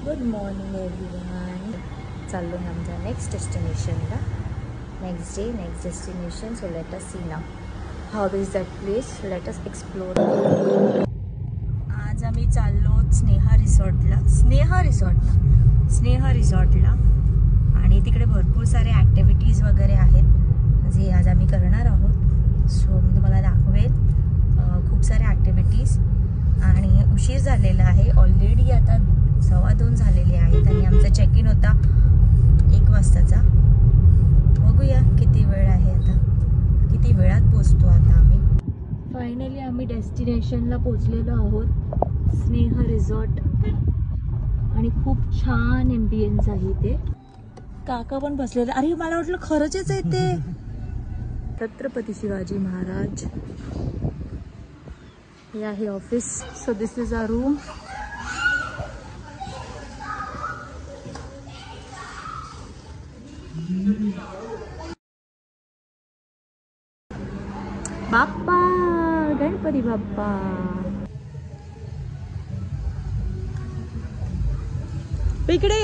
Good morning everyone. चाललो आहे आमच्या नेक्स्ट डेस्टिनेशनला. Next day next destination. So let us see now how is that place. Let us explore. आज आम्ही चाललो स्नेहा रिसॉर्टला आणि तिकडे भरपूर सारे ॲक्टिव्हिटीज वगैरे आहेत जे आज आम्ही करणार आहोत. सो मी तुम्हाला दाखवेल खूप साऱ्या ॲक्टिव्हिटीज. आणि उशीर झालेला आहे ऑलरेडी. आता 2:15 झालेले आहेत आणि आमचा चेक इन होता 1 वाजताचा. बघूया किती वेळ आहे आता, किती वेळात पोचतो आता आम्ही. फायनली आम्ही डेस्टिनेशनला पोचलेलो आहोत, स्नेहा रिसॉर्ट. आणि खूप छान एम्बियन्स आहे ते. काका पण बसलेले. अरे मला वाटलं खरंच आहे ते. छत्रपती शिवाजी महाराज. हे आहे office. So this is our room. Bappa Ganpati Bappa. इकडे